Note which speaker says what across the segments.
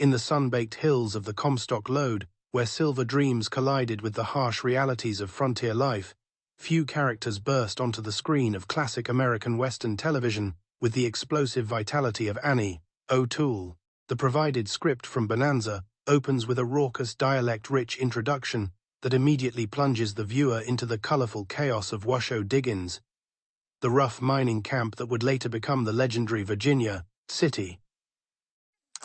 Speaker 1: In the sun-baked hills of the Comstock Lode, where silver dreams collided with the harsh realities of frontier life, few characters burst onto the screen of classic American Western television with the explosive vitality of Annie O'Toole. The provided script from Bonanza opens with a raucous, dialect-rich introduction that immediately plunges the viewer into the colorful chaos of Washoe Diggins, the rough mining camp that would later become the legendary Virginia City.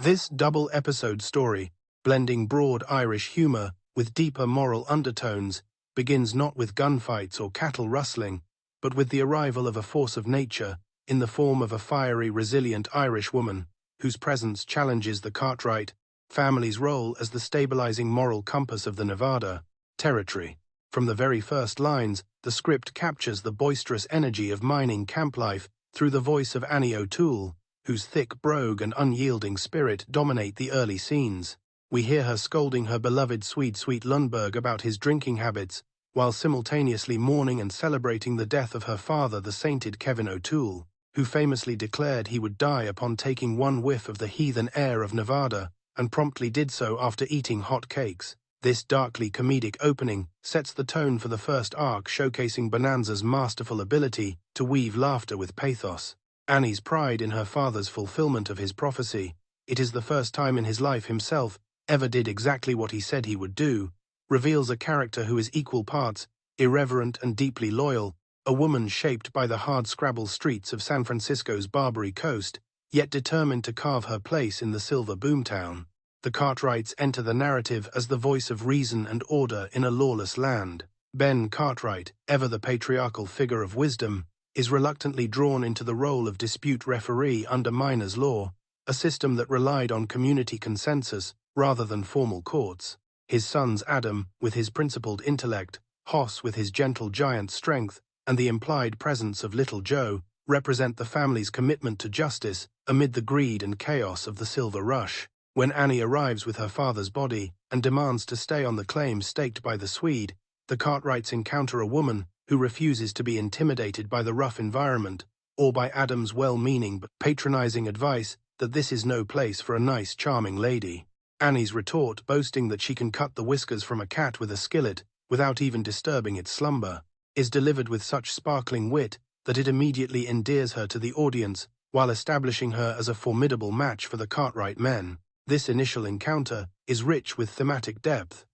Speaker 1: This double-episode story, blending broad Irish humor with deeper moral undertones, begins not with gunfights or cattle rustling, but with the arrival of a force of nature in the form of a fiery, resilient Irish woman whose presence challenges the Cartwright family's role as the stabilizing moral compass of the Nevada territory. From the very first lines, the script captures the boisterous energy of mining camp life through the voice of Annie O'Toole, whose thick brogue and unyielding spirit dominate the early scenes. We hear her scolding her beloved Swede Lundberg about his drinking habits, while simultaneously mourning and celebrating the death of her father, the sainted Kevin O'Toole, who famously declared he would die upon taking one whiff of the heathen air of Nevada, and promptly did so after eating hot cakes. This darkly comedic opening sets the tone for the first arc, showcasing Bonanza's masterful ability to weave laughter with pathos. Annie's pride in her father's fulfillment of his prophecy, it is the first time in his life himself ever did exactly what he said he would do, reveals a character who is equal parts irreverent and deeply loyal, a woman shaped by the hard-scrabble streets of San Francisco's Barbary Coast, yet determined to carve her place in the silver boomtown. The Cartwrights enter the narrative as the voice of reason and order in a lawless land. Ben Cartwright, ever the patriarchal figure of wisdom, is reluctantly drawn into the role of dispute referee under miners' law, a system that relied on community consensus rather than formal courts. His sons Adam, with his principled intellect, Hoss with his gentle giant strength, and the implied presence of Little Joe, represent the family's commitment to justice amid the greed and chaos of the Silver Rush. When Annie arrives with her father's body and demands to stay on the claim staked by the Swede, the Cartwrights encounter a woman who refuses to be intimidated by the rough environment or by Adam's well-meaning but patronizing advice that this is no place for a nice, charming lady. Annie's retort, boasting that she can cut the whiskers from a cat with a skillet without even disturbing its slumber, is delivered with such sparkling wit that it immediately endears her to the audience while establishing her as a formidable match for the Cartwright men. This initial encounter is rich with thematic depth.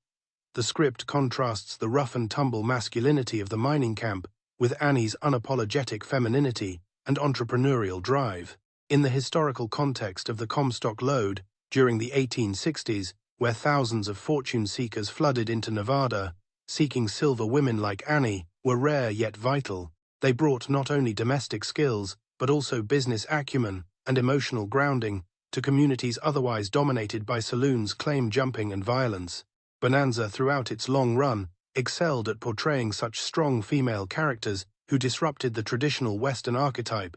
Speaker 1: The script contrasts the rough-and-tumble masculinity of the mining camp with Annie's unapologetic femininity and entrepreneurial drive. In the historical context of the Comstock Lode during the 1860s, where thousands of fortune seekers flooded into Nevada, seeking silver, women like Annie were rare yet vital. They brought not only domestic skills, but also business acumen and emotional grounding to communities otherwise dominated by saloons, claim jumping, and violence. Bonanza, throughout its long run, excelled at portraying such strong female characters who disrupted the traditional Western archetype.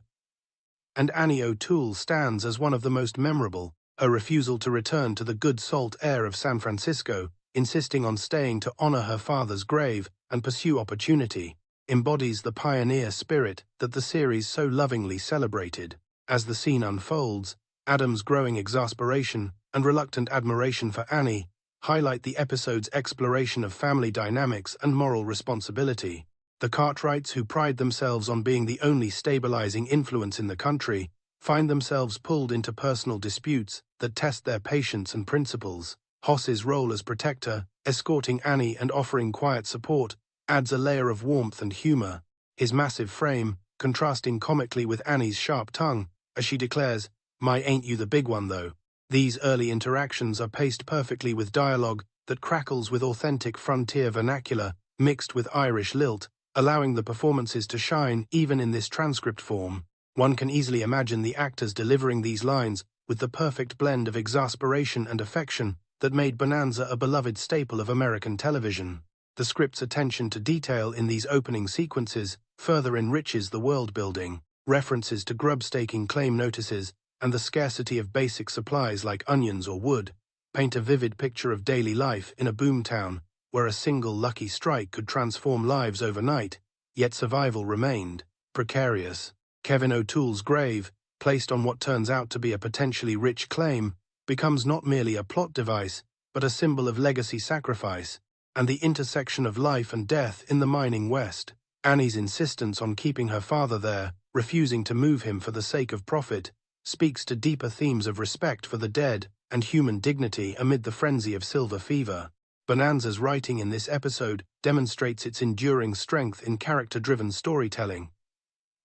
Speaker 1: And Annie O'Toole stands as one of the most memorable. Her refusal to return to the good salt air of San Francisco, insisting on staying to honor her father's grave and pursue opportunity, embodies the pioneer spirit that the series so lovingly celebrated. As the scene unfolds, Adam's growing exasperation and reluctant admiration for Annie highlight the episode's exploration of family dynamics and moral responsibility. The Cartwrights, who pride themselves on being the only stabilizing influence in the country, find themselves pulled into personal disputes that test their patience and principles. Hoss's role as protector, escorting Annie and offering quiet support, adds a layer of warmth and humor. His massive frame, contrasting comically with Annie's sharp tongue, as she declares, "My ain't you the big one, though." These early interactions are paced perfectly with dialogue that crackles with authentic frontier vernacular mixed with Irish lilt, allowing the performances to shine even in this transcript form. One can easily imagine the actors delivering these lines with the perfect blend of exasperation and affection that made Bonanza a beloved staple of American television. The script's attention to detail in these opening sequences further enriches the world-building. References to grub-staking claim notices and the scarcity of basic supplies like onions or wood paint a vivid picture of daily life in a boomtown where a single lucky strike could transform lives overnight, yet survival remained precarious. Kevin O'Toole's grave, placed on what turns out to be a potentially rich claim, becomes not merely a plot device, but a symbol of legacy sacrifice, and the intersection of life and death in the mining West. Annie's insistence on keeping her father there, refusing to move him for the sake of profit, speaks to deeper themes of respect for the dead and human dignity amid the frenzy of silver fever. Bonanza's writing in this episode demonstrates its enduring strength in character-driven storytelling.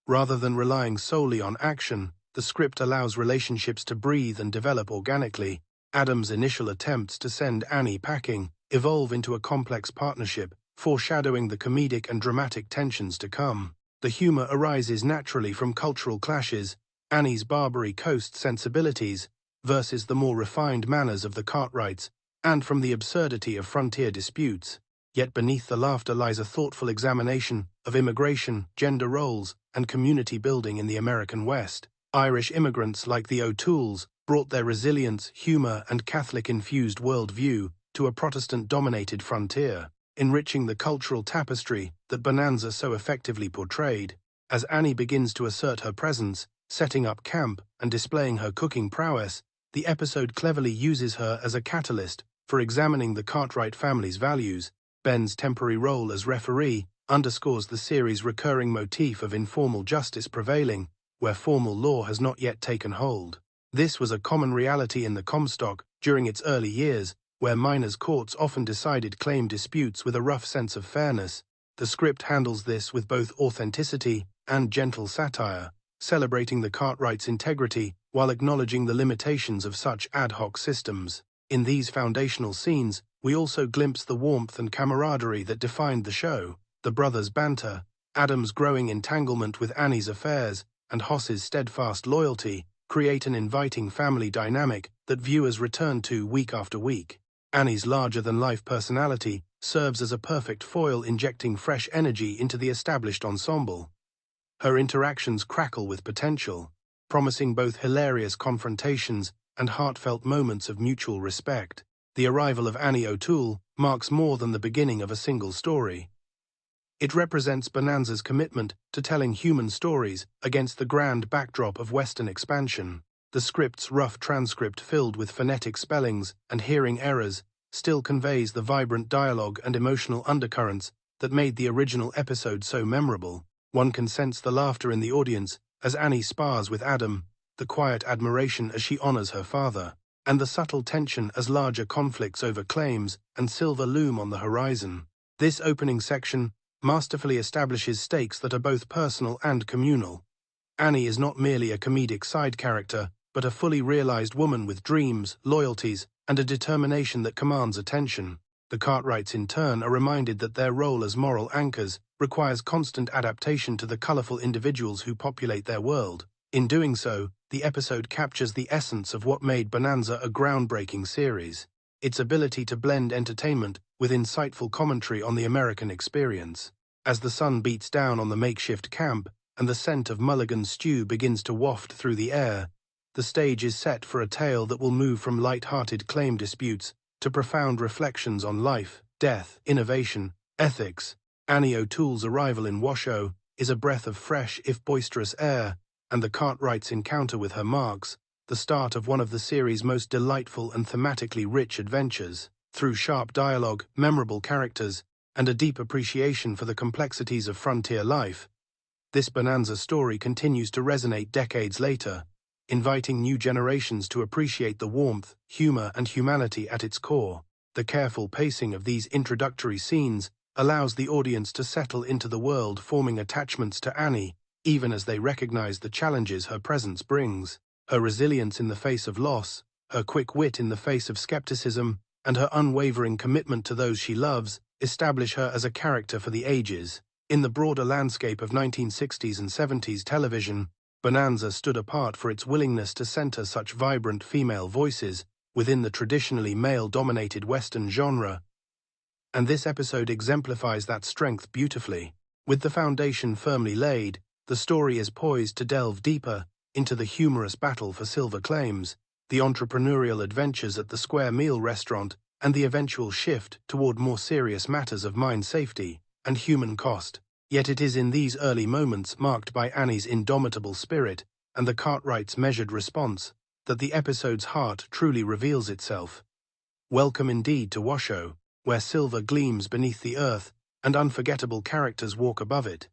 Speaker 1: Rather than relying solely on action, the script allows relationships to breathe and develop organically. Adam's initial attempts to send Annie packing evolve into a complex partnership, foreshadowing the comedic and dramatic tensions to come. The humor arises naturally from cultural clashes, Annie's Barbary Coast sensibilities versus the more refined manners of the Cartwrights, and from the absurdity of frontier disputes. Yet beneath the laughter lies a thoughtful examination of immigration, gender roles, and community building in the American West. Irish immigrants like the O'Tooles brought their resilience, humor, and Catholic-infused worldview to a Protestant-dominated frontier, enriching the cultural tapestry that Bonanza so effectively portrayed. As Annie begins to assert her presence, setting up camp and displaying her cooking prowess, the episode cleverly uses her as a catalyst for examining the Cartwright family's values. Ben's temporary role as referee underscores the series' recurring motif of informal justice prevailing, where formal law has not yet taken hold. This was a common reality in the Comstock during its early years, where miners' courts often decided claim disputes with a rough sense of fairness. The script handles this with both authenticity and gentle satire, celebrating the Cartwrights' integrity while acknowledging the limitations of such ad hoc systems. In these foundational scenes, we also glimpse the warmth and camaraderie that defined the show. The brothers' banter, Adam's growing entanglement with Annie's affairs, and Hoss's steadfast loyalty create an inviting family dynamic that viewers return to week after week. Annie's larger-than-life personality serves as a perfect foil, injecting fresh energy into the established ensemble. Her interactions crackle with potential, promising both hilarious confrontations and heartfelt moments of mutual respect. The arrival of Annie O'Toole marks more than the beginning of a single story. It represents Bonanza's commitment to telling human stories against the grand backdrop of Western expansion. The script's rough transcript, filled with phonetic spellings and hearing errors, still conveys the vibrant dialogue and emotional undercurrents that made the original episode so memorable. One can sense the laughter in the audience as Annie spars with Adam, the quiet admiration as she honors her father, and the subtle tension as larger conflicts over claims and silver loom on the horizon. This opening section masterfully establishes stakes that are both personal and communal. Annie is not merely a comedic side character, but a fully realized woman with dreams, loyalties, and a determination that commands attention. The Cartwrights, in turn, are reminded that their role as moral anchors requires constant adaptation to the colorful individuals who populate their world. In doing so, the episode captures the essence of what made Bonanza a groundbreaking series: its ability to blend entertainment with insightful commentary on the American experience. As the sun beats down on the makeshift camp and the scent of mulligan stew begins to waft through the air, the stage is set for a tale that will move from light-hearted claim disputes to profound reflections on life, death, innovation, ethics. Annie O'Toole's arrival in Washoe is a breath of fresh, if boisterous air, and the Cartwrights' encounter with her marks the start of one of the series' most delightful and thematically rich adventures. Through sharp dialogue, memorable characters, and a deep appreciation for the complexities of frontier life, this Bonanza story continues to resonate decades later, inviting new generations to appreciate the warmth, humor, and humanity at its core. The careful pacing of these introductory scenes allows the audience to settle into the world, forming attachments to Annie, even as they recognize the challenges her presence brings. Her resilience in the face of loss, her quick wit in the face of skepticism, and her unwavering commitment to those she loves establish her as a character for the ages. In the broader landscape of 1960s and 70s television, Bonanza stood apart for its willingness to center such vibrant female voices within the traditionally male-dominated Western genre, and this episode exemplifies that strength beautifully. With the foundation firmly laid, the story is poised to delve deeper into the humorous battle for silver claims, the entrepreneurial adventures at the Square Meal restaurant, and the eventual shift toward more serious matters of mine safety and human cost. Yet it is in these early moments, marked by Annie's indomitable spirit and the Cartwrights' measured response, that the episode's heart truly reveals itself. Welcome indeed to Washoe, where silver gleams beneath the earth and unforgettable characters walk above it.